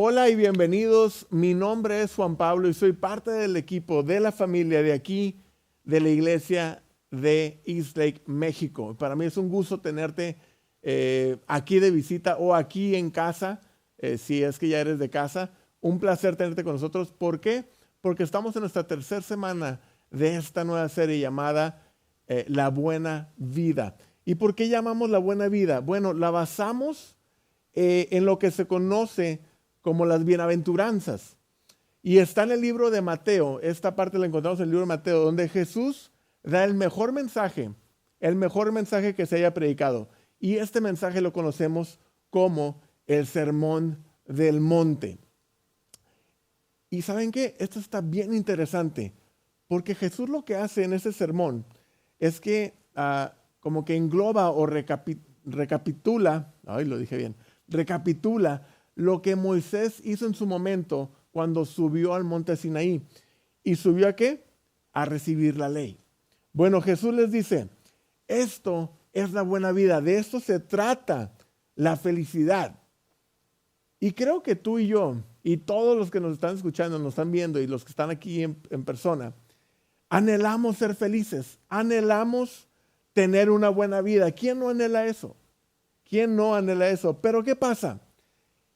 Hola y bienvenidos. Mi nombre es Juan Pablo y soy parte del equipo de la familia de aquí, de la iglesia de Eastlake, México. Para mí es un gusto tenerte aquí de visita o aquí en casa, si es que ya eres de casa. Un placer tenerte con nosotros. ¿Por qué? Porque estamos en nuestra tercera semana de esta nueva serie llamada La Buena Vida. ¿Y por qué llamamos La Buena Vida? Bueno, la basamos en lo que se conoce como las bienaventuranzas. Y está en el libro de Mateo, esta parte la encontramos en el libro de Mateo, donde Jesús da el mejor mensaje que se haya predicado. Y este mensaje lo conocemos como el Sermón del Monte. Y ¿saben qué? Esto está bien interesante, porque Jesús lo que hace en ese sermón es que como que engloba o recapitula, lo dije bien, recapitula lo que Moisés hizo en su momento cuando subió al monte Sinaí. ¿Y subió a qué? A recibir la ley. Bueno, Jesús les dice, esto es la buena vida, de esto se trata la felicidad. Y creo que tú y yo, y todos los que nos están escuchando, nos están viendo, y los que están aquí en persona, anhelamos ser felices, anhelamos tener una buena vida. ¿Quién no anhela eso? ¿Quién no anhela eso? Pero ¿qué pasa?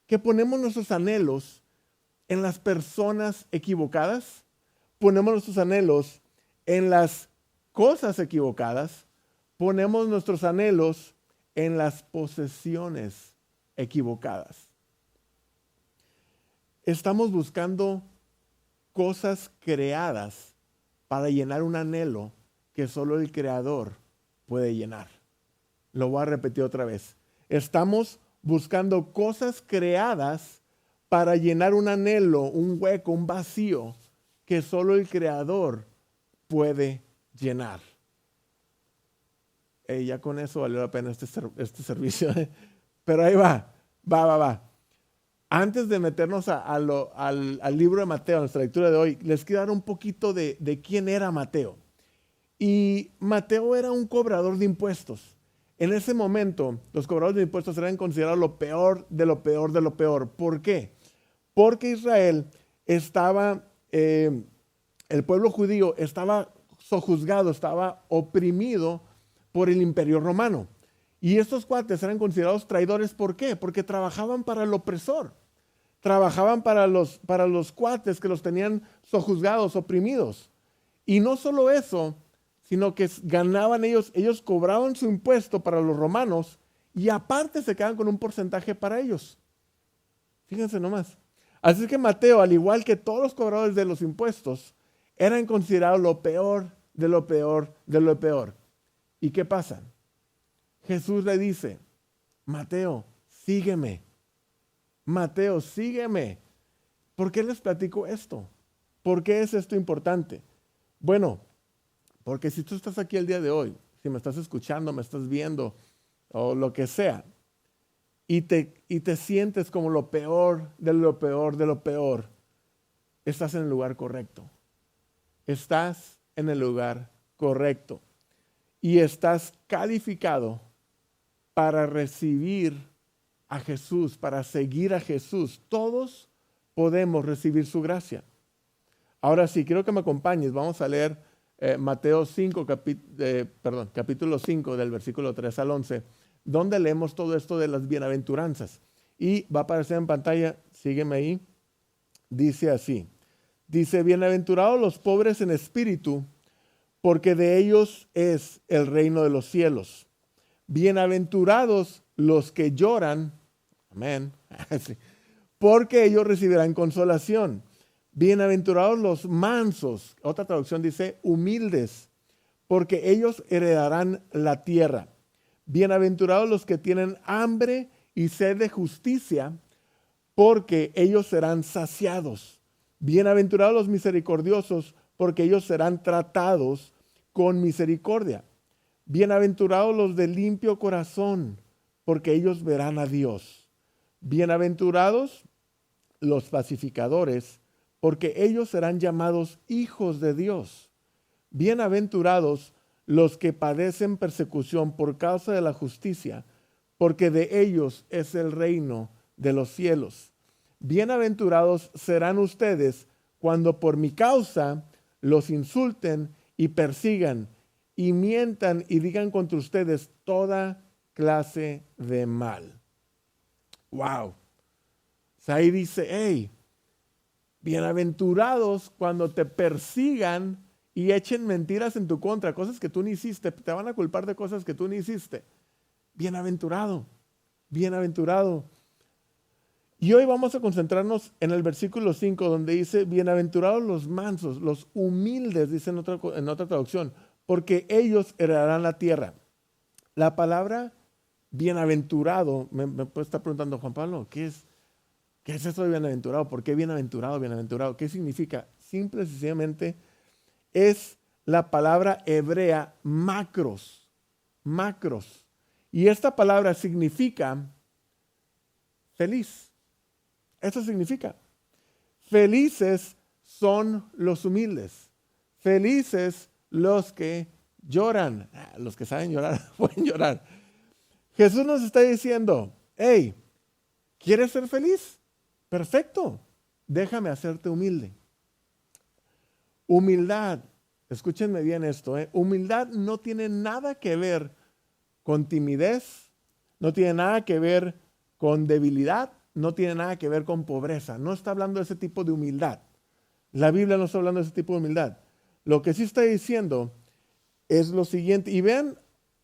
Que ponemos nuestros anhelos en las personas equivocadas, ponemos nuestros anhelos en las cosas equivocadas, ponemos nuestros anhelos en las posesiones equivocadas. Estamos buscando cosas creadas para llenar un anhelo que solo el Creador puede llenar. Lo voy a repetir otra vez. Estamos buscando cosas creadas para llenar un anhelo, un hueco, un vacío que solo el Creador puede llenar. Ya con eso valió la pena este servicio. Pero ahí va. Antes de meternos al libro de Mateo, a nuestra lectura de hoy, les quiero dar un poquito de quién era Mateo. Y Mateo era un cobrador de impuestos. En ese momento, los cobradores de impuestos eran considerados lo peor de lo peor de lo peor. ¿Por qué? Porque Israel estaba, el pueblo judío estaba sojuzgado, estaba oprimido por el imperio romano. Y estos cuates eran considerados traidores. ¿Por qué? Porque trabajaban para el opresor. Trabajaban para los cuates que los tenían sojuzgados, oprimidos. Y no solo eso, sino que ganaban ellos cobraban su impuesto para los romanos y aparte se quedaban con un porcentaje para ellos. Fíjense nomás. Así es que Mateo, al igual que todos los cobradores de los impuestos, eran considerados lo peor de lo peor de lo peor. ¿Y qué pasa? Jesús le dice, Mateo, sígueme. Mateo, sígueme. ¿Por qué les platico esto? ¿Por qué es esto importante? Bueno, porque si tú estás aquí el día de hoy, si me estás escuchando, me estás viendo o lo que sea, y te sientes como lo peor de lo peor de lo peor, estás en el lugar correcto. Estás en el lugar correcto. Y estás calificado para recibir a Jesús, para seguir a Jesús. Todos podemos recibir su gracia. Ahora sí, quiero que me acompañes. Vamos a leer Mateo 5, capítulo 5, del versículo 3 al 11, donde leemos todo esto de las bienaventuranzas. Y va a aparecer en pantalla, sígueme ahí, dice así. Dice, bienaventurados los pobres en espíritu, porque de ellos es el reino de los cielos. Bienaventurados los que lloran, amén, porque ellos recibirán consolación. Bienaventurados los mansos, otra traducción dice humildes, porque ellos heredarán la tierra. Bienaventurados los que tienen hambre y sed de justicia, porque ellos serán saciados. Bienaventurados los misericordiosos, porque ellos serán tratados con misericordia. Bienaventurados los de limpio corazón, porque ellos verán a Dios. Bienaventurados los pacificadores, porque ellos serán llamados hijos de Dios. Bienaventurados los que padecen persecución por causa de la justicia, porque de ellos es el reino de los cielos. bienaventurados serán ustedes cuando por mi causa los insulten y persigan y mientan y digan contra ustedes toda clase de mal. Wow. O sea, ahí dice, hey, bienaventurados cuando te persigan y echen mentiras en tu contra, cosas que tú ni hiciste, te van a culpar de cosas que tú ni hiciste. Bienaventurado, bienaventurado. Y hoy vamos a concentrarnos en el versículo 5, donde dice, bienaventurados los mansos, los humildes, dice en otra traducción, porque ellos heredarán la tierra. La palabra bienaventurado, me puede estar preguntando, Juan Pablo, ¿qué es eso de bienaventurado? ¿Por qué bienaventurado, bienaventurado? ¿Qué significa? Simple y sencillamente es la palabra hebrea macros, macros. Y esta palabra significa feliz. Eso significa. Felices son los humildes. Felices los que lloran. Los que saben llorar pueden llorar. Jesús nos está diciendo, hey, ¿quieres ser feliz? Perfecto. Déjame hacerte humilde. Humildad, escúchenme bien esto, humildad no tiene nada que ver con timidez, no tiene nada que ver con debilidad, no tiene nada que ver con pobreza. No está hablando de ese tipo de humildad. La Biblia no está hablando de ese tipo de humildad. Lo que sí está diciendo es lo siguiente. Y vean,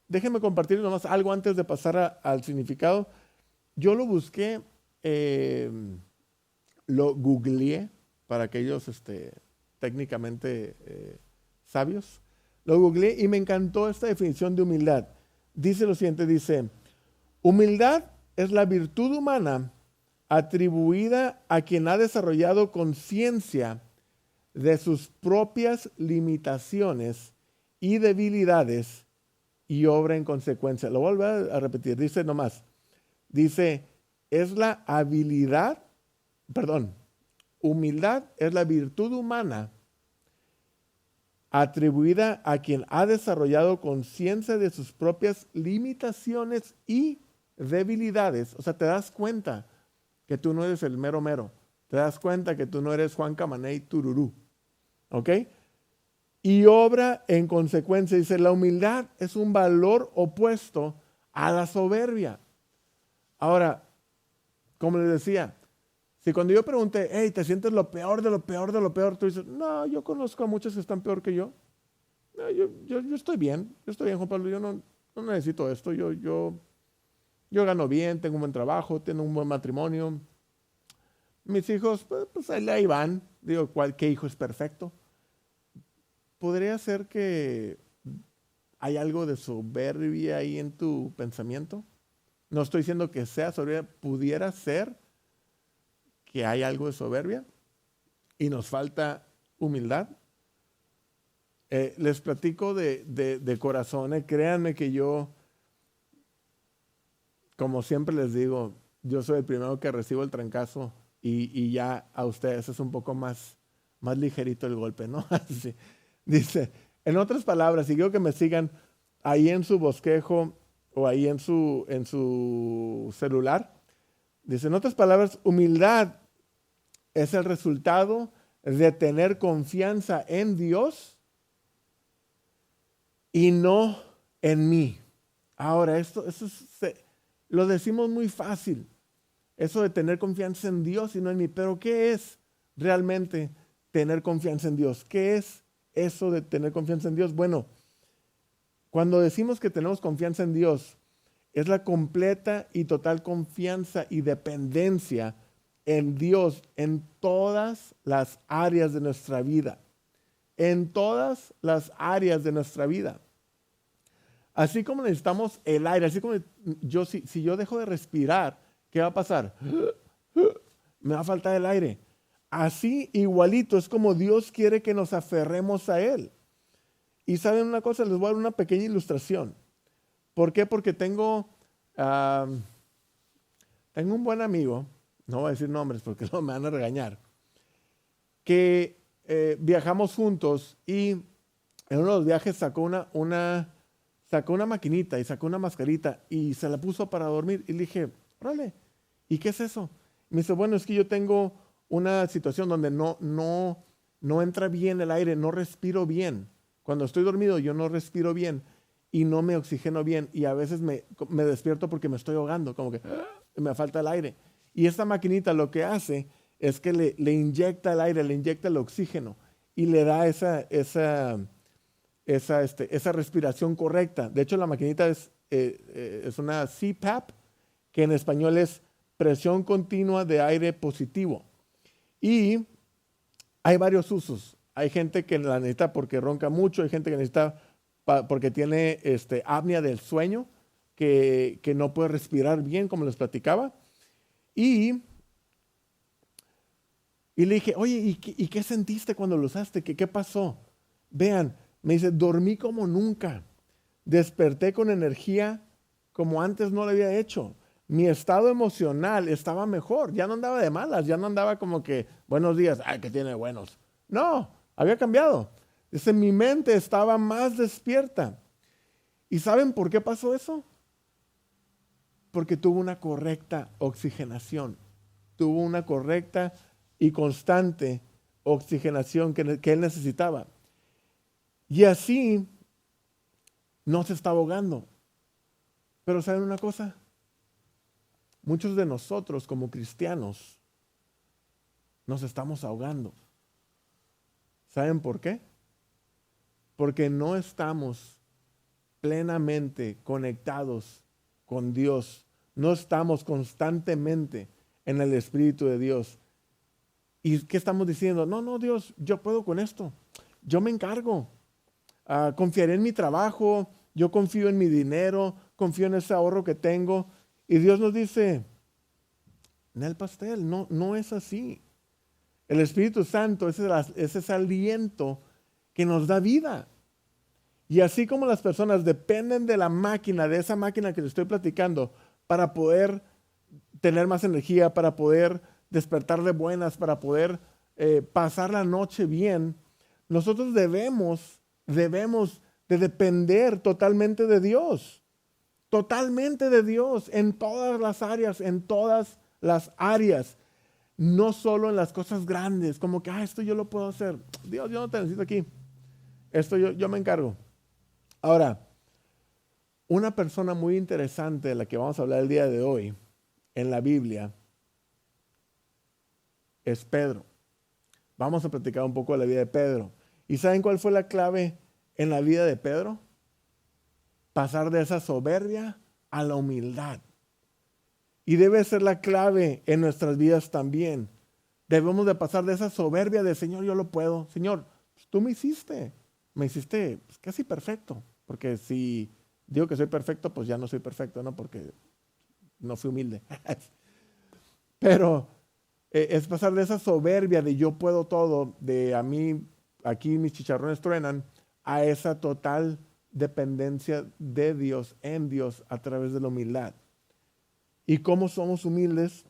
déjenme compartir nomás algo antes de pasar al significado. Yo lo busqué, lo googleé para aquellos técnicamente sabios. Lo googleé y me encantó esta definición de humildad. Dice lo siguiente, dice, humildad es la virtud humana atribuida a quien ha desarrollado conciencia de sus propias limitaciones y debilidades y obra en consecuencia. Lo vuelvo a repetir, dice nomás, dice, es la habilidad, humildad es la virtud humana atribuida a quien ha desarrollado conciencia de sus propias limitaciones y debilidades. O sea, te das cuenta que tú no eres el mero mero. Te das cuenta que tú no eres Juan Camaney Tururú. ¿Ok? Y obra en consecuencia. Dice, la humildad es un valor opuesto a la soberbia. Ahora, como les decía, si cuando yo pregunté, hey, ¿te sientes lo peor de lo peor de lo peor? Tú dices, no, yo conozco a muchos que están peor que yo. No, yo estoy bien, Juan Pablo, yo no necesito esto, yo gano bien, tengo un buen trabajo, tengo un buen matrimonio. Mis hijos, pues ahí van. Digo, ¿qué hijo es perfecto? ¿Podría ser que hay algo de soberbia ahí en tu pensamiento? No estoy diciendo que sea soberbia, pudiera ser que hay algo de soberbia y nos falta humildad. Les platico de corazón, créanme que yo, como siempre les digo, yo soy el primero que recibo el trancazo y ya a ustedes es un poco más ligerito el golpe, ¿no? Así. Dice, en otras palabras, y quiero que me sigan ahí en su bosquejo o ahí en su celular. Dice, en otras palabras, humildad es el resultado de tener confianza en Dios y no en mí. Ahora, eso lo decimos muy fácil, eso de tener confianza en Dios y no en mí, pero ¿qué es realmente tener confianza en Dios? ¿Qué es eso de tener confianza en Dios? Bueno, cuando decimos que tenemos confianza en Dios, es la completa y total confianza y dependencia en Dios en todas las áreas de nuestra vida. En todas las áreas de nuestra vida. Así como necesitamos el aire, así como si yo dejo de respirar, ¿qué va a pasar? Me va a faltar el aire. Así igualito es como Dios quiere que nos aferremos a Él. Y saben una cosa, les voy a dar una pequeña ilustración. ¿Por qué? Porque tengo un buen amigo, no voy a decir nombres porque no me van a regañar, que viajamos juntos y en uno de los viajes sacó una maquinita y sacó una mascarita y se la puso para dormir. Y le dije, órale, ¿y qué es eso? Me dice, bueno, es que yo tengo una situación donde no entra bien el aire, no respiro bien. Cuando estoy dormido yo no respiro bien y no me oxigeno bien y a veces me despierto porque me estoy ahogando, como que me falta el aire. Y esta maquinita lo que hace es que le inyecta el aire, le inyecta el oxígeno y le da esa respiración correcta. De hecho, la maquinita es una CPAP, que en español es presión continua de aire positivo. Y hay varios usos. Hay gente que la necesita porque ronca mucho, hay gente que necesita porque tiene apnea del sueño, que no puede respirar bien, como les platicaba. Y le dije, oye, ¿y qué sentiste cuando lo usaste? ¿Qué pasó? Vean, me dice, dormí como nunca. Desperté con energía como antes no lo había hecho. Mi estado emocional estaba mejor. Ya no andaba de malas, ya no andaba como que, buenos días, ay, que tiene buenos. No, había cambiado. Dice, mi mente estaba más despierta. ¿Y saben por qué pasó eso? Porque tuvo una correcta oxigenación. Tuvo una correcta y constante oxigenación que él necesitaba. Y así no se está ahogando. Pero ¿saben una cosa? Muchos de nosotros como cristianos nos estamos ahogando. ¿Saben por qué? Porque no estamos plenamente conectados con Dios. No estamos constantemente en el Espíritu de Dios. ¿Y qué estamos diciendo? No, Dios, yo puedo con esto. Yo me encargo. Confiaré en mi trabajo. Yo confío en mi dinero. Confío en ese ahorro que tengo. Y Dios nos dice, en el pastel, no es así. El Espíritu Santo es ese aliento que nos da vida. Y así como las personas dependen de la máquina, de esa máquina que les estoy platicando, para poder tener más energía, para poder despertar de buenas, para poder pasar la noche bien, nosotros debemos de depender totalmente de Dios, en todas las áreas, no solo en las cosas grandes, como que, esto yo lo puedo hacer. Dios, yo no te necesito aquí. Esto yo me encargo. Ahora, una persona muy interesante de la que vamos a hablar el día de hoy en la Biblia es Pedro. Vamos a platicar un poco de la vida de Pedro. ¿Y saben cuál fue la clave en la vida de Pedro? Pasar de esa soberbia a la humildad. Y debe ser la clave en nuestras vidas también. Debemos de pasar de esa soberbia de, Señor, yo lo puedo. Señor, pues tú me hiciste pues, casi perfecto. Porque si digo que soy perfecto, pues ya no soy perfecto, ¿no? Porque no fui humilde. Pero es pasar de esa soberbia de yo puedo todo, de a mí, aquí mis chicharrones truenan, a esa total dependencia de Dios, en Dios, a través de la humildad. ¿Y cómo somos humildes?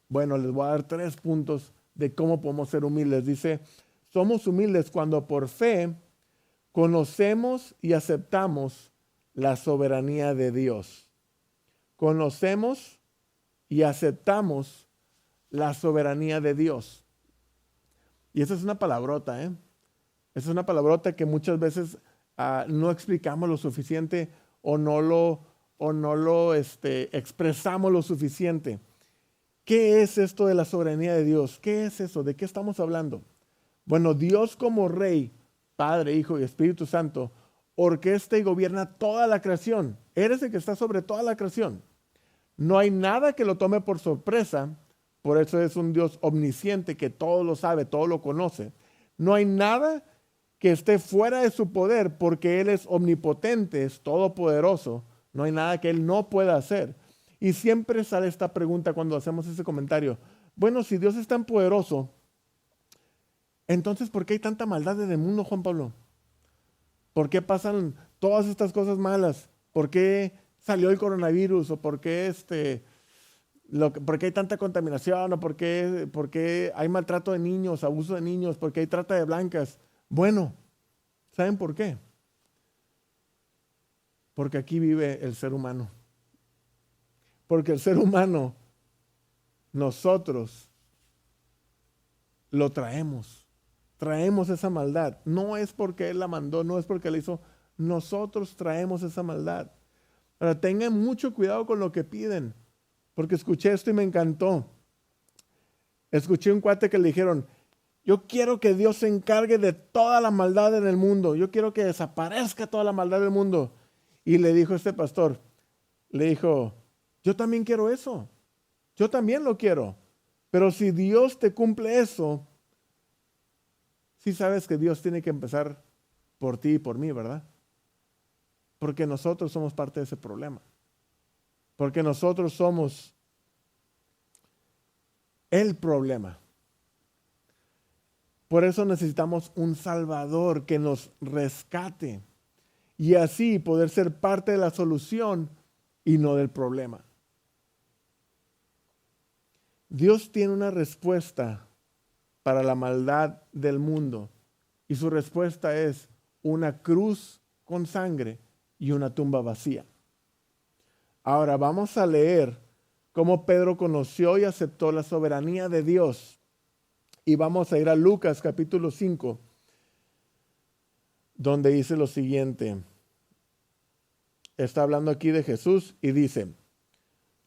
Bueno, les voy a dar 3 puntos de cómo podemos ser humildes. Dice, somos humildes cuando por fe conocemos y aceptamos la soberanía de Dios. Conocemos y aceptamos la soberanía de Dios. Y esa es una palabrota, ¿eh? Esa es una palabrota que muchas veces no explicamos lo suficiente o no lo expresamos lo suficiente. ¿Qué es esto de la soberanía de Dios? ¿Qué es eso? ¿De qué estamos hablando? Bueno, Dios como Rey, Padre, Hijo y Espíritu Santo, orquesta y gobierna toda la creación. Eres el que está sobre toda la creación. No hay nada que lo tome por sorpresa, por eso es un Dios omnisciente que todo lo sabe, todo lo conoce. No hay nada que esté fuera de su poder porque Él es omnipotente, es todopoderoso. No hay nada que Él no pueda hacer. Y siempre sale esta pregunta cuando hacemos ese comentario. Bueno, si Dios es tan poderoso, entonces ¿por qué hay tanta maldad en el mundo, Juan Pablo? ¿Por qué pasan todas estas cosas malas? ¿Por qué salió el coronavirus? ¿O por qué por qué hay tanta contaminación? ¿O por qué hay maltrato de niños, abuso de niños? ¿Por qué hay trata de blancas? Bueno, ¿saben por qué? Porque aquí vive el ser humano. Porque el ser humano nosotros lo traemos. Traemos esa maldad. No es porque Él la mandó, no es porque la hizo. Nosotros traemos esa maldad. Ahora, tengan mucho cuidado con lo que piden, porque escuché esto y me encantó. Escuché un cuate que le dijeron, yo quiero que Dios se encargue de toda la maldad en el mundo. Yo quiero que desaparezca toda la maldad del mundo. Y le dijo este pastor, le dijo, yo también quiero eso. Yo también lo quiero. Pero si Dios te cumple eso, sí sabes que Dios tiene que empezar por ti y por mí, ¿verdad? Porque nosotros somos parte de ese problema. Porque nosotros somos el problema. Por eso necesitamos un Salvador que nos rescate y así poder ser parte de la solución y no del problema. Dios tiene una respuesta para la maldad del mundo y su respuesta es una cruz con sangre y una tumba vacía. Ahora vamos a leer cómo Pedro conoció y aceptó la soberanía de Dios. Y vamos a ir a Lucas capítulo 5, donde dice lo siguiente. Está hablando aquí de Jesús y dice,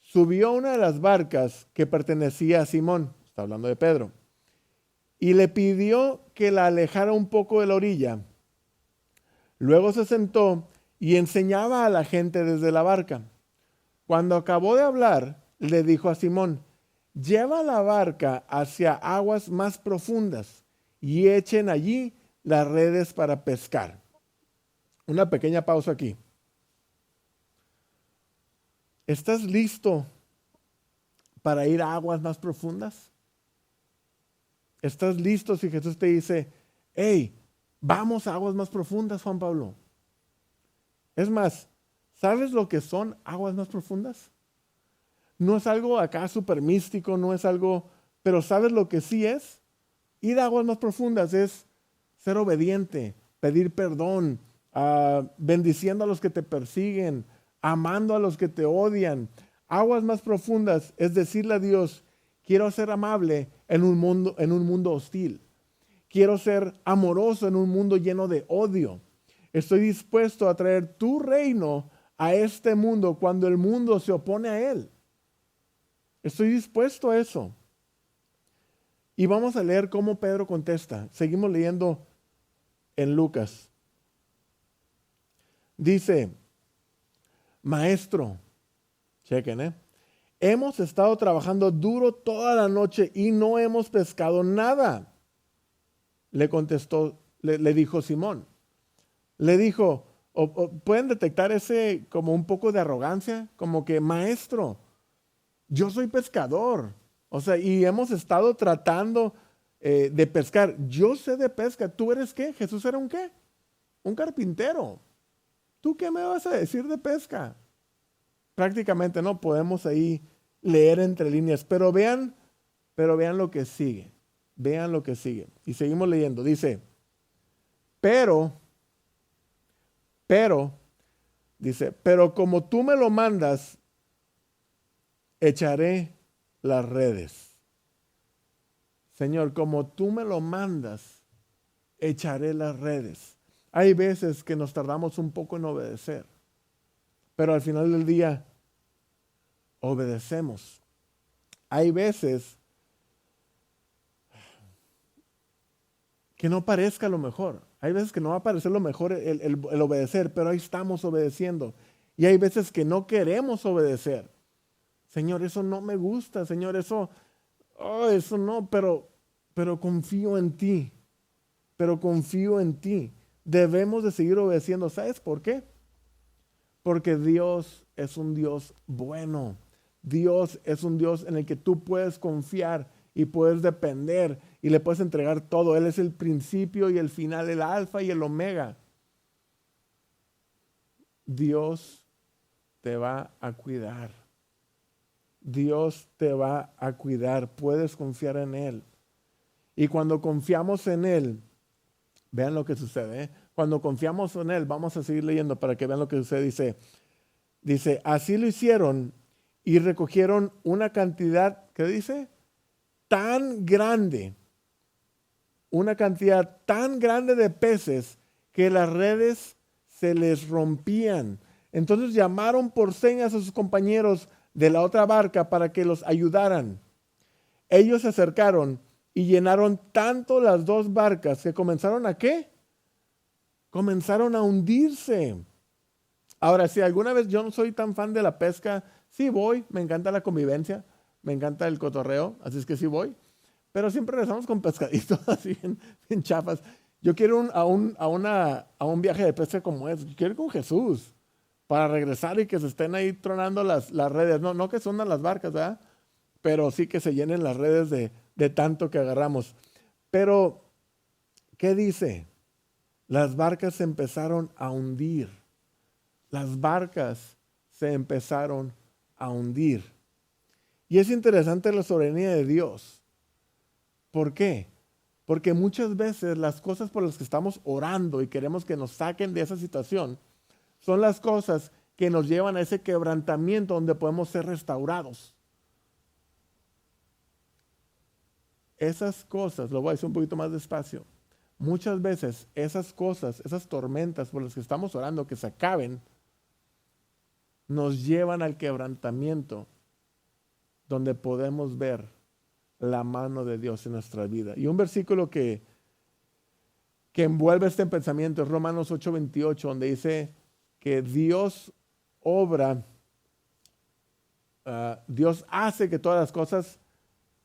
subió a una de las barcas que pertenecía a Simón, está hablando de Pedro, y le pidió que la alejara un poco de la orilla. Luego se sentó y enseñaba a la gente desde la barca. Cuando acabó de hablar, le dijo a Simón, lleva la barca hacia aguas más profundas y echen allí las redes para pescar. Una pequeña pausa aquí. ¿Estás listo para ir a aguas más profundas? ¿Estás listo si Jesús te dice, hey, vamos a aguas más profundas, Juan Pablo? Es más, ¿sabes lo que son aguas más profundas? No es algo acá súper místico, no es algo, pero ¿sabes lo que sí es? Ir a aguas más profundas es ser obediente, pedir perdón, bendiciendo a los que te persiguen, amando a los que te odian. Aguas más profundas es decirle a Dios, quiero ser amable en un mundo hostil. Quiero ser amoroso en un mundo lleno de odio. Estoy dispuesto a traer tu reino a este mundo cuando el mundo se opone a él. Estoy dispuesto a eso. Y vamos a leer cómo Pedro contesta. Seguimos leyendo en Lucas. Dice, maestro, chequen, hemos estado trabajando duro toda la noche y no hemos pescado nada. Le contestó, le dijo Simón. Le dijo, ¿pueden detectar ese como un poco de arrogancia? Como que, maestro, yo soy pescador. O sea, y hemos estado tratando de pescar. Yo sé de pesca. ¿Tú eres qué? Jesús era un qué? Un carpintero. ¿Tú qué me vas a decir de pesca? Prácticamente no podemos ahí leer entre líneas. Pero vean lo que sigue. Vean lo que sigue. Y seguimos leyendo. Dice, pero, dice, pero como tú me lo mandas, echaré las redes. Señor, como tú me lo mandas, echaré las redes. Hay veces que nos tardamos un poco en obedecer, pero al final del día obedecemos. Hay veces que no parezca lo mejor. Hay veces que no va a parecer lo mejor el obedecer, pero ahí estamos obedeciendo. Y hay veces que no queremos obedecer. Señor, eso no me gusta, Señor, eso no, pero confío en ti, Debemos de seguir obedeciendo. ¿Sabes por qué? Porque Dios es un Dios bueno. Dios es un Dios en el que tú puedes confiar y puedes depender y le puedes entregar todo. Él es el principio y el final, el alfa y el omega. Dios te va a cuidar. Dios te va a cuidar, puedes confiar en Él. Y cuando confiamos en Él, vean lo que sucede. Cuando confiamos en Él, vamos a seguir leyendo para que vean lo que sucede. Dice, así lo hicieron y recogieron una cantidad, ¿qué dice? Tan grande, una cantidad tan grande de peces que las redes se les rompían. Entonces llamaron por señas a sus compañeros de la otra barca para que los ayudaran. Ellos se acercaron y llenaron tanto las dos barcas que comenzaron ¿a qué? Comenzaron a hundirse. Ahora, si alguna vez yo no soy tan fan de la pesca, sí voy, me encanta la convivencia, me encanta el cotorreo, así es que sí voy, pero siempre regresamos con pescaditos así en chafas. Yo quiero a un viaje de pesca como es, quiero ir con Jesús para regresar y que se estén ahí tronando las redes, no que se hundan las barcas, ¿verdad? Pero sí que se llenen las redes de tanto que agarramos. Pero, ¿qué dice? Las barcas se empezaron a hundir. Las barcas se empezaron a hundir. Y es interesante la soberanía de Dios. ¿Por qué? Porque muchas veces las cosas por las que estamos orando y queremos que nos saquen de esa situación son las cosas que nos llevan a ese quebrantamiento donde podemos ser restaurados. Esas cosas, lo voy a decir un poquito más despacio, muchas veces esas cosas, esas tormentas por las que estamos orando que se acaben, nos llevan al quebrantamiento donde podemos ver la mano de Dios en nuestra vida. Y un versículo que envuelve este pensamiento es Romanos 8:28, donde dice que Dios obra, Dios hace que todas las cosas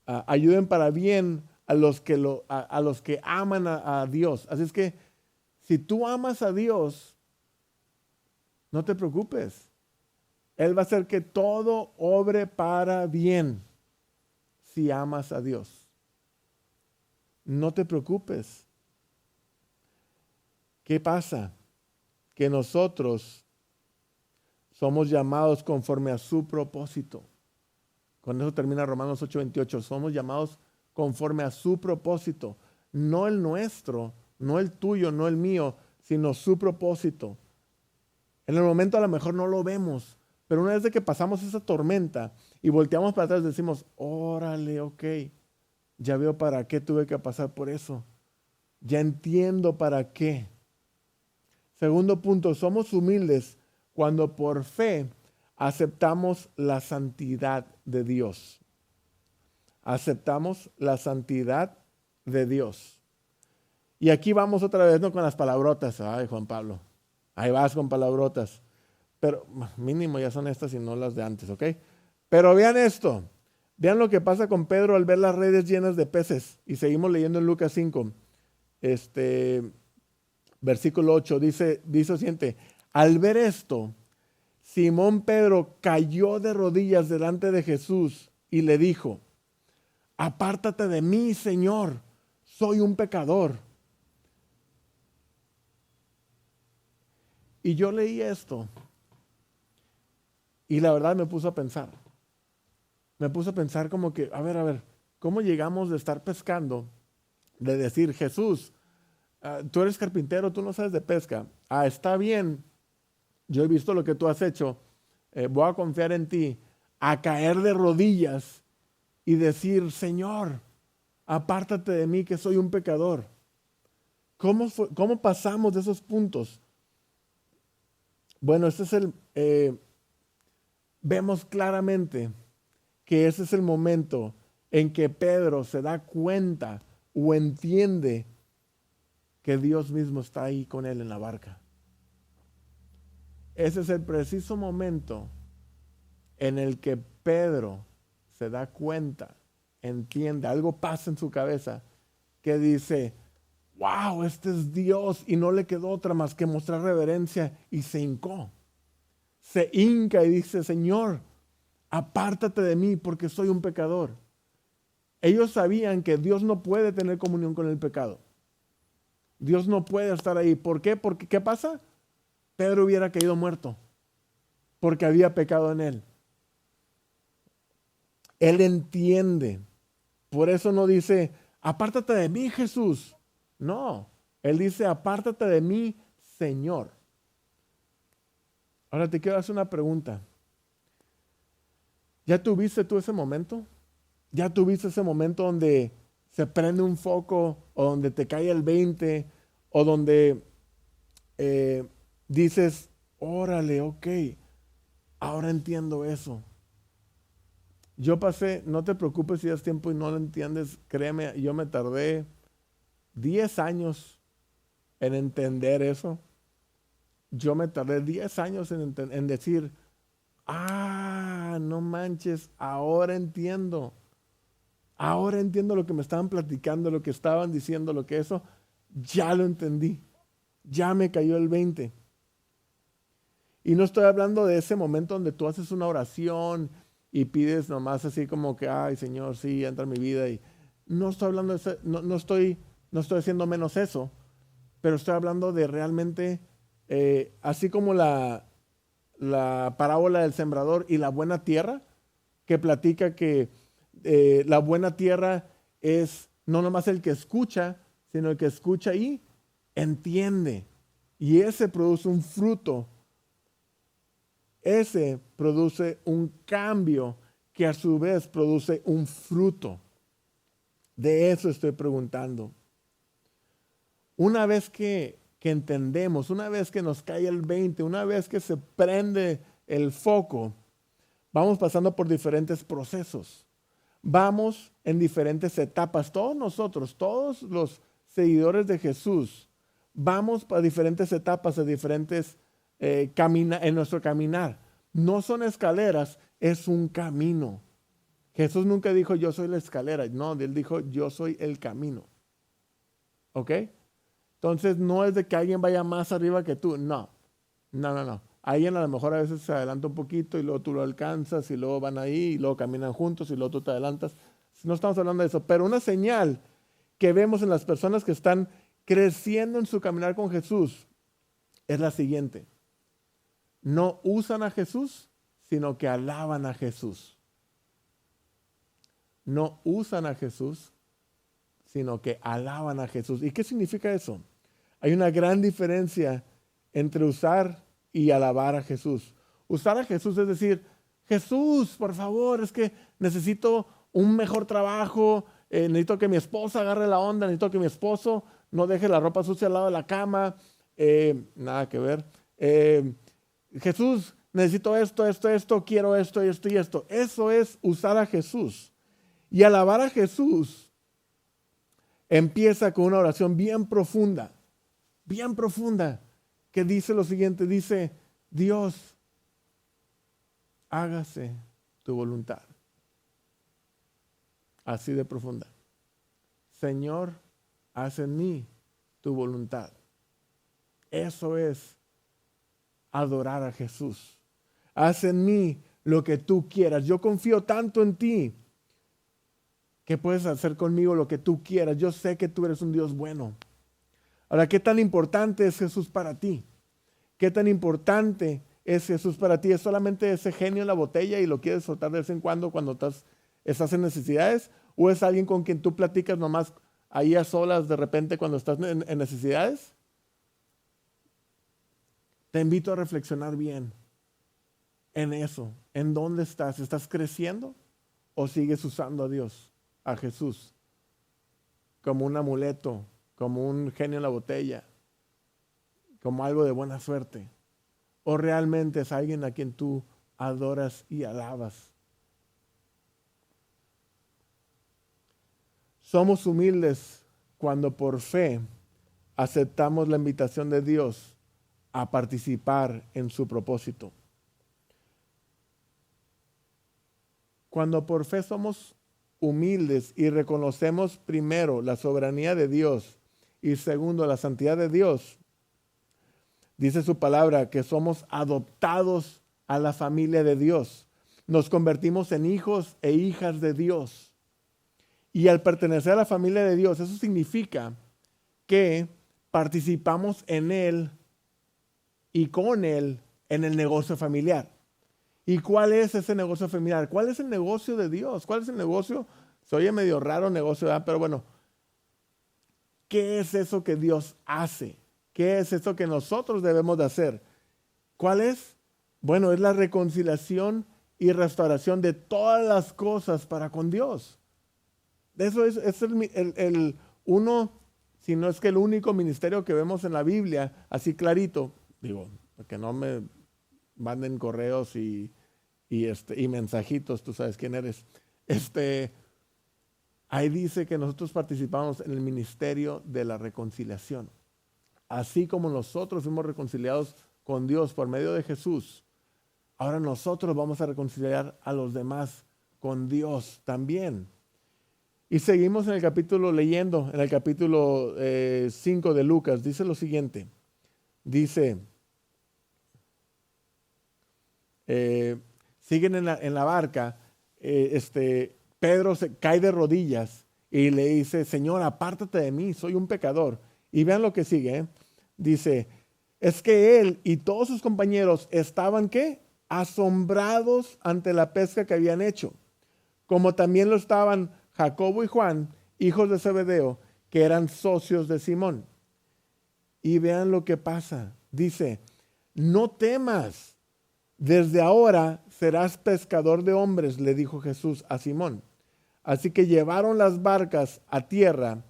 ayuden para bien a los que aman a Dios. Así es que si tú amas a Dios, no te preocupes. Él va a hacer que todo obre para bien si amas a Dios. No te preocupes. ¿Qué pasa? Que nosotros somos llamados conforme a su propósito. Con eso termina Romanos 8:28. Somos llamados conforme a su propósito. No el nuestro, no el tuyo, no el mío, sino su propósito. En el momento a lo mejor no lo vemos, pero una vez de que pasamos esa tormenta y volteamos para atrás decimos, órale, ok, ya veo para qué tuve que pasar por eso. Ya entiendo para qué. Segundo punto, somos humildes cuando por fe aceptamos la santidad de Dios. Aceptamos la santidad de Dios. Y aquí vamos otra vez, ¿no? Con las palabrotas. Ay, Juan Pablo, ahí vas con palabrotas. Pero mínimo ya son estas y no las de antes, ¿ok? Pero vean esto. Vean lo que pasa con Pedro al ver las redes llenas de peces. Y seguimos leyendo en Lucas 5. Versículo 8 dice lo siguiente. Al ver esto, Simón Pedro cayó de rodillas delante de Jesús y le dijo, apártate de mí, Señor, soy un pecador. Y yo leí esto y la verdad me puso a pensar. Me puso a pensar como que, a ver, ¿cómo llegamos de estar pescando, de decir, Jesús, tú eres carpintero, tú no sabes de pesca. Está bien, yo he visto lo que tú has hecho, voy a confiar en ti, a caer de rodillas y decir, Señor, apártate de mí que soy un pecador. ¿Cómo pasamos de esos puntos? Bueno, vemos claramente que ese es el momento en que Pedro se da cuenta o entiende que Dios mismo está ahí con él en la barca. Ese es el preciso momento en el que Pedro se da cuenta, entiende, algo pasa en su cabeza que dice, wow, este es Dios, y no le quedó otra más que mostrar reverencia y se hincó. Se hinca y dice, Señor, apártate de mí porque soy un pecador. Ellos sabían que Dios no puede tener comunión con el pecado. Dios no puede estar ahí. ¿Por qué? Porque ¿qué pasa? Pedro hubiera caído muerto porque había pecado en él. Él entiende. Por eso no dice, apártate de mí, Jesús. No, él dice, apártate de mí, Señor. Ahora te quiero hacer una pregunta. ¿Ya tuviste tú ese momento? ¿Ya tuviste ese momento donde se prende un foco o donde te cae el 20 o donde eh, dices, órale, ok, ahora entiendo eso? Yo pasé, no te preocupes si es tiempo y no lo entiendes, créeme, yo me tardé 10 años en entender eso. Yo me tardé 10 años en decir, no manches, ahora entiendo. Ahora entiendo lo que me estaban platicando, lo que estaban diciendo, lo que eso, ya lo entendí. Ya me cayó el 20. Y no estoy hablando de ese momento donde tú haces una oración y pides nomás así como que, ay Señor, sí, entra en mi vida. Y no estoy hablando de eso, no estoy haciendo menos eso, pero estoy hablando de realmente, así como la parábola del sembrador y la buena tierra, que platica que la buena tierra es no nomás el que escucha, sino el que escucha y entiende. Y ese produce un fruto. Ese produce un cambio que a su vez produce un fruto. De eso estoy preguntando. Una vez que entendemos, una vez que nos cae el 20, una vez que se prende el foco, vamos pasando por diferentes procesos. Vamos en diferentes etapas. Todos nosotros, todos los seguidores de Jesús, vamos para diferentes etapas, de diferentes en nuestro caminar. No son escaleras, es un camino. Jesús nunca dijo yo soy la escalera. No, él dijo yo soy el camino. ¿Ok? Entonces no es de que alguien vaya más arriba que tú. No. Alguien a lo mejor a veces se adelanta un poquito y luego tú lo alcanzas y luego van ahí y luego caminan juntos y luego tú te adelantas. No estamos hablando de eso, pero una señal que vemos en las personas que están creciendo en su caminar con Jesús es la siguiente. No usan a Jesús, sino que alaban a Jesús. No usan a Jesús, sino que alaban a Jesús. ¿Y qué significa eso? Hay una gran diferencia entre usar y alabar a Jesús. Usar a Jesús es decir, Jesús, por favor, es que necesito un mejor trabajo, necesito que mi esposa agarre la onda, necesito que mi esposo no deje la ropa sucia al lado de la cama, nada que ver. Jesús, necesito esto, quiero esto y esto. Eso es usar a Jesús. Y alabar a Jesús empieza con una oración bien profunda, que dice lo siguiente, dice, Dios, hágase tu voluntad. Así de profunda. Señor, haz en mí tu voluntad. Eso es adorar a Jesús. Haz en mí lo que tú quieras. Yo confío tanto en ti que puedes hacer conmigo lo que tú quieras. Yo sé que tú eres un Dios bueno. Ahora, ¿qué tan importante es Jesús para ti? ¿Qué tan importante es Jesús para ti? ¿Es solamente ese genio en la botella y lo quieres soltar de vez en cuando estás en necesidades? ¿O es alguien con quien tú platicas nomás ahí a solas de repente cuando estás en necesidades? Te invito a reflexionar bien en eso. ¿En dónde estás? ¿Estás creciendo o sigues usando a Dios, a Jesús, como un amuleto, como un genio en la botella, como algo de buena suerte? ¿O realmente es alguien a quien tú adoras y alabas? Somos humildes cuando por fe aceptamos la invitación de Dios a participar en su propósito. Cuando por fe somos humildes y reconocemos primero la soberanía de Dios y segundo la santidad de Dios, dice su palabra que somos adoptados a la familia de Dios. Nos convertimos en hijos e hijas de Dios. Y al pertenecer a la familia de Dios, eso significa que participamos en Él y con Él en el negocio familiar. ¿Y cuál es ese negocio familiar? ¿Cuál es el negocio de Dios? ¿Cuál es el negocio? Se oye medio raro negocio, ¿verdad? Pero bueno, ¿qué es eso que Dios hace? ¿Qué es eso que nosotros debemos de hacer? ¿Cuál es? Bueno, es la reconciliación y restauración de todas las cosas para con Dios. Eso es el uno, si no es que el único ministerio que vemos en la Biblia, así clarito, digo, que no me manden correos y mensajitos, tú sabes quién eres. Ahí dice que nosotros participamos en el ministerio de la reconciliación. Así como nosotros fuimos reconciliados con Dios por medio de Jesús, ahora nosotros vamos a reconciliar a los demás con Dios también. Y seguimos en el capítulo leyendo, en el capítulo 5 de Lucas, dice lo siguiente. Dice, siguen en la barca, Pedro se cae de rodillas y le dice, Señor, apártate de mí, soy un pecador. Y vean lo que sigue, ¿eh? Dice, es que él y todos sus compañeros estaban, ¿qué? Asombrados ante la pesca que habían hecho, como también lo estaban Jacobo y Juan, hijos de Zebedeo, que eran socios de Simón. Y vean lo que pasa. Dice, no temas, desde ahora serás pescador de hombres, le dijo Jesús a Simón. Así que llevaron las barcas a tierra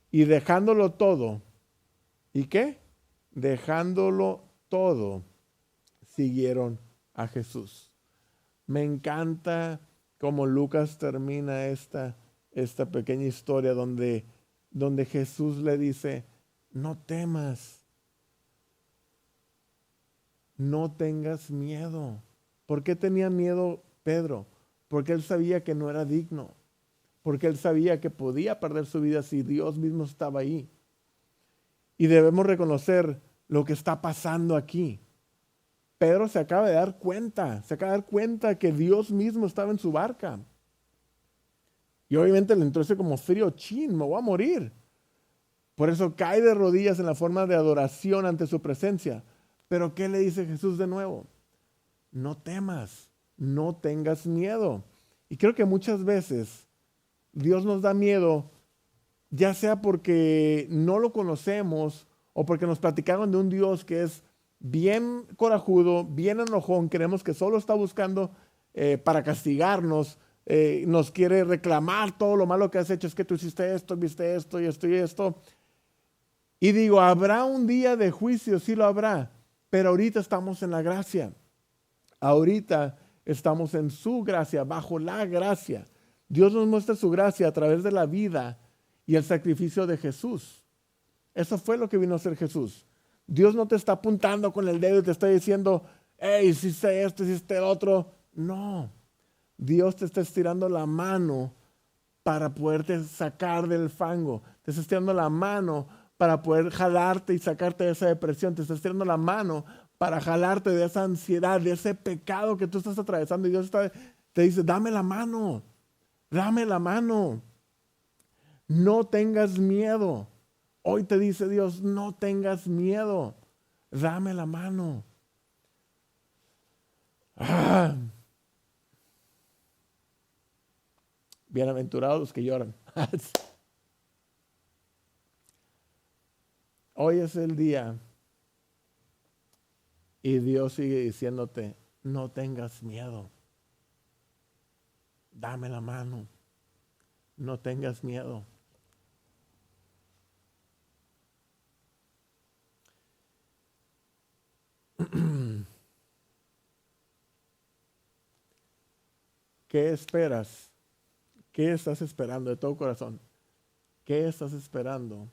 y dejándolo todo, ¿y qué? Dejándolo todo, siguieron a Jesús. Me encanta cómo Lucas termina esta pequeña historia donde Jesús le dice, no temas, no tengas miedo. ¿Por qué tenía miedo Pedro? Porque él sabía que no era digno, porque él sabía que podía perder su vida si Dios mismo estaba ahí. Y debemos reconocer lo que está pasando aquí. Pedro se acaba de dar cuenta que Dios mismo estaba en su barca. Y obviamente le entró ese como frío, chin, me voy a morir. Por eso cae de rodillas en la forma de adoración ante su presencia. Pero ¿qué le dice Jesús de nuevo? No temas, no tengas miedo. Y creo que muchas veces Dios nos da miedo, ya sea porque no lo conocemos o porque nos platicaron de un Dios que es bien corajudo, bien enojón, creemos que solo está buscando para castigarnos, nos quiere reclamar todo lo malo que has hecho, es que tú hiciste esto, viste esto y esto y esto. Y digo, habrá un día de juicio, sí lo habrá, pero ahorita estamos en la gracia. Ahorita estamos en su gracia, bajo la gracia. Dios nos muestra su gracia a través de la vida y el sacrificio de Jesús. Eso fue lo que vino a hacer Jesús. Dios no te está apuntando con el dedo y te está diciendo, hey, hiciste esto, hiciste el otro. No, Dios te está estirando la mano para poderte sacar del fango. Te está estirando la mano para poder jalarte y sacarte de esa depresión. Te está estirando la mano para jalarte de esa ansiedad, de ese pecado que tú estás atravesando. Y Dios te dice, dame la mano, dame la mano. No tengas miedo. Hoy te dice Dios, no tengas miedo, dame la mano. Bienaventurados los que lloran. Hoy es el día y Dios sigue diciéndote, no tengas miedo, dame la mano, no tengas miedo. ¿Qué esperas? ¿Qué estás esperando de todo corazón? ¿Qué estás esperando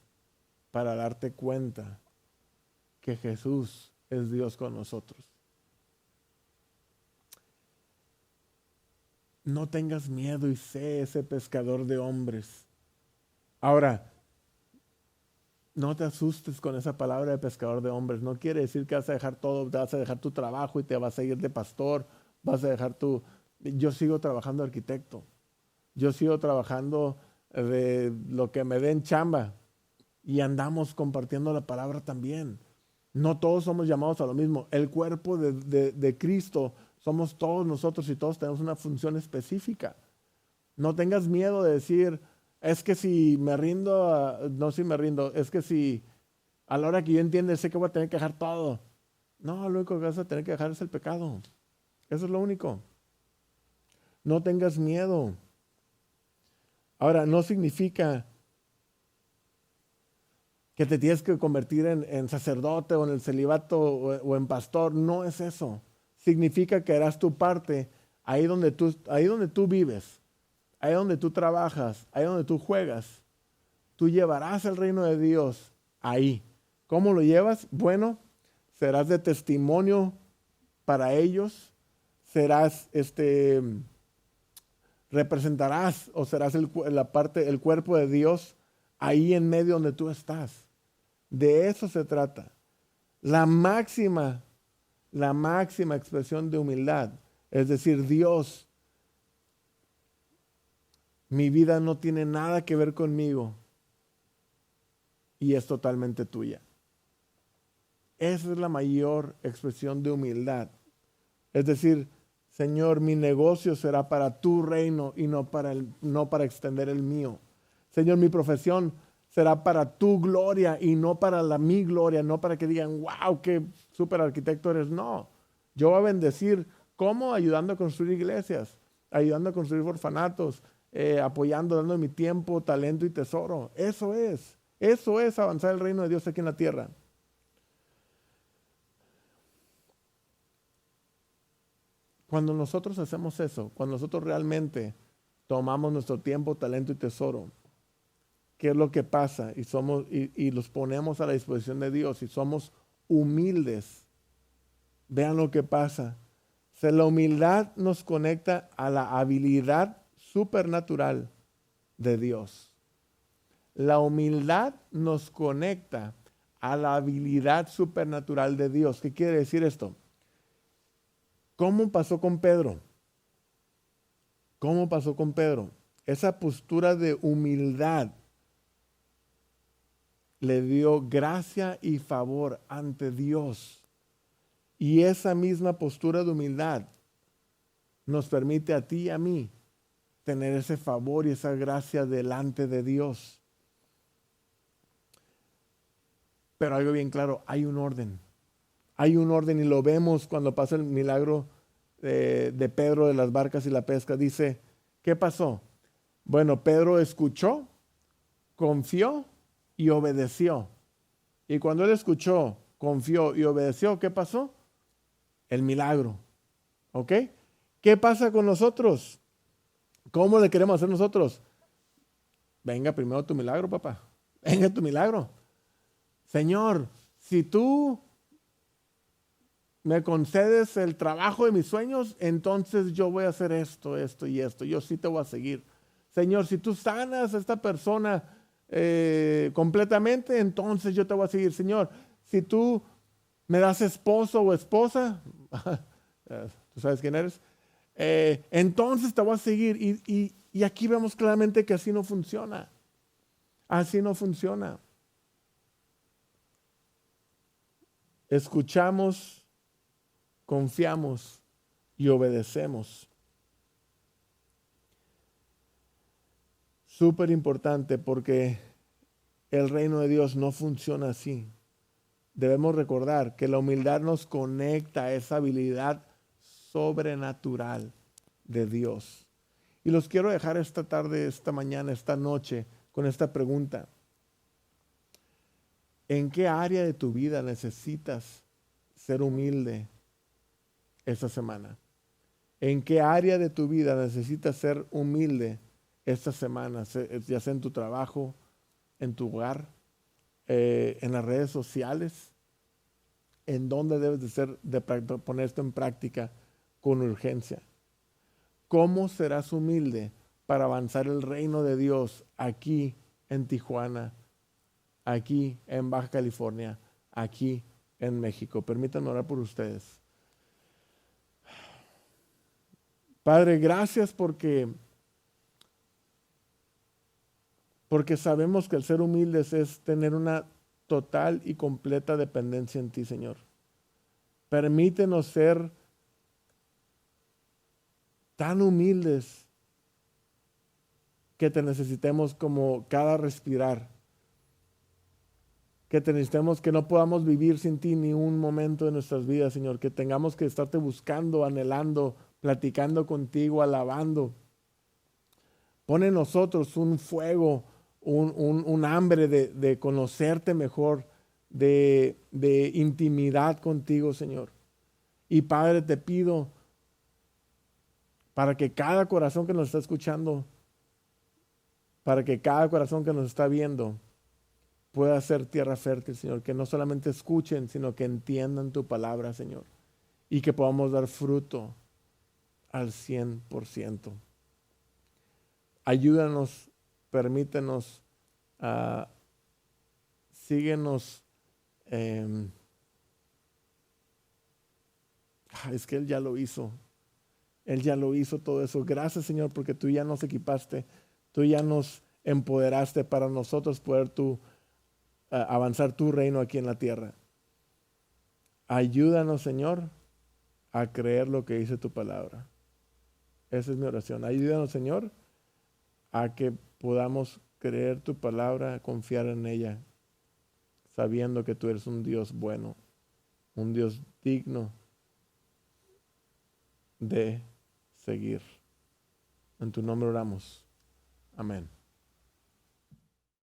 para darte cuenta que Jesús es Dios con nosotros? No tengas miedo y sé ese pescador de hombres. Ahora, no te asustes con esa palabra de pescador de hombres. No quiere decir que vas a dejar todo, te vas a dejar tu trabajo y te vas a ir de pastor, vas a dejar tu... Yo sigo trabajando de arquitecto. Yo sigo trabajando de lo que me den chamba y andamos compartiendo la palabra también. No todos somos llamados a lo mismo. El cuerpo de Cristo somos todos nosotros y todos tenemos una función específica. No tengas miedo de decir, es que si me rindo, no si me rindo, es que si a la hora que yo entienda sé que voy a tener que dejar todo. No, lo único que vas a tener que dejar es el pecado. Eso es lo único. No tengas miedo. Ahora, no significa que te tienes que convertir en sacerdote o en el celibato o en pastor. No es eso. Significa que harás tu parte ahí donde tú vives, ahí donde tú trabajas, ahí donde tú juegas. Tú llevarás el reino de Dios ahí. ¿Cómo lo llevas? Bueno, serás de testimonio para ellos, serás representarás o serás el cuerpo de Dios ahí en medio donde tú estás. De eso se trata. La máxima expresión de humildad, es decir, Dios, mi vida no tiene nada que ver conmigo y es totalmente tuya. Esa es la mayor expresión de humildad. Es decir, Señor, mi negocio será para tu reino y no para extender el mío. Señor, mi profesión será para tu gloria y no para mi gloria, no para que digan, wow, qué súper arquitecto eres. No, yo voy a bendecir, ¿cómo? Ayudando a construir iglesias, ayudando a construir orfanatos, apoyando, dando mi tiempo, talento y tesoro. Eso es avanzar el reino de Dios aquí en la tierra. Cuando nosotros hacemos eso, cuando nosotros realmente tomamos nuestro tiempo, talento y tesoro, ¿qué es lo que pasa? Y los ponemos a la disposición de Dios y somos humildes. Vean lo que pasa. La humildad nos conecta a la habilidad supernatural de Dios. La humildad nos conecta a la habilidad supernatural de Dios. ¿Qué quiere decir esto? ¿Cómo pasó con Pedro? ¿Cómo pasó con Pedro? Esa postura de humildad le dio gracia y favor ante Dios. Y esa misma postura de humildad nos permite a ti y a mí tener ese favor y esa gracia delante de Dios. Pero algo bien claro, hay un orden. Hay un orden y lo vemos cuando pasa el milagro de Pedro de las barcas y la pesca. Dice, ¿qué pasó? Bueno, Pedro escuchó, confió y obedeció. Y cuando él escuchó, confió y obedeció, ¿qué pasó? El milagro. ¿Ok? ¿Qué pasa con nosotros? ¿Cómo le queremos hacer nosotros? Venga primero tu milagro, papá. Venga tu milagro. Señor, si tú me concedes el trabajo de mis sueños, entonces yo voy a hacer esto, esto y esto. Yo sí te voy a seguir. Señor, si tú sanas a esta persona completamente, entonces yo te voy a seguir. Señor, si tú me das esposo o esposa, tú sabes quién eres, entonces te voy a seguir. Y aquí vemos claramente que así no funciona. Así no funciona. Escuchamos, confiamos y obedecemos. Súper importante porque el reino de Dios no funciona así. Debemos recordar que la humildad nos conecta a esa habilidad sobrenatural de Dios. Y los quiero dejar esta tarde, esta mañana, esta noche con esta pregunta. ¿En qué área de tu vida necesitas ser humilde esta semana? ¿En qué área de tu vida necesitas ser humilde esta semana? Ya sea en tu trabajo, en tu hogar, en las redes sociales. ¿En dónde debes de poner esto en práctica con urgencia? ¿Cómo serás humilde para avanzar el reino de Dios aquí en Tijuana, aquí en Baja California, aquí en México? Permítanme orar por ustedes. Padre, gracias porque sabemos que el ser humildes es tener una total y completa dependencia en ti, Señor. Permítenos ser tan humildes que te necesitemos como cada respirar. Que te necesitemos, que no podamos vivir sin ti ni un momento de nuestras vidas, Señor. Que tengamos que estarte buscando, anhelando platicando contigo, alabando. Pon en nosotros un fuego, un hambre de conocerte mejor, de intimidad contigo, Señor. Y Padre, te pido para que cada corazón que nos está escuchando, para que cada corazón que nos está viendo, pueda ser tierra fértil, Señor. Que no solamente escuchen, sino que entiendan tu palabra, Señor. Y que podamos dar fruto al 100%. Ayúdanos, permítenos, síguenos. Es que Él ya lo hizo. Él ya lo hizo todo eso. Gracias, Señor, porque tú ya nos equipaste. Tú ya nos empoderaste para nosotros poder avanzar tu reino aquí en la tierra. Ayúdanos, Señor, a creer lo que dice tu palabra. Esa es mi oración. Ayúdanos, Señor, a que podamos creer tu palabra, confiar en ella, sabiendo que tú eres un Dios bueno, un Dios digno de seguir. En tu nombre oramos. Amén.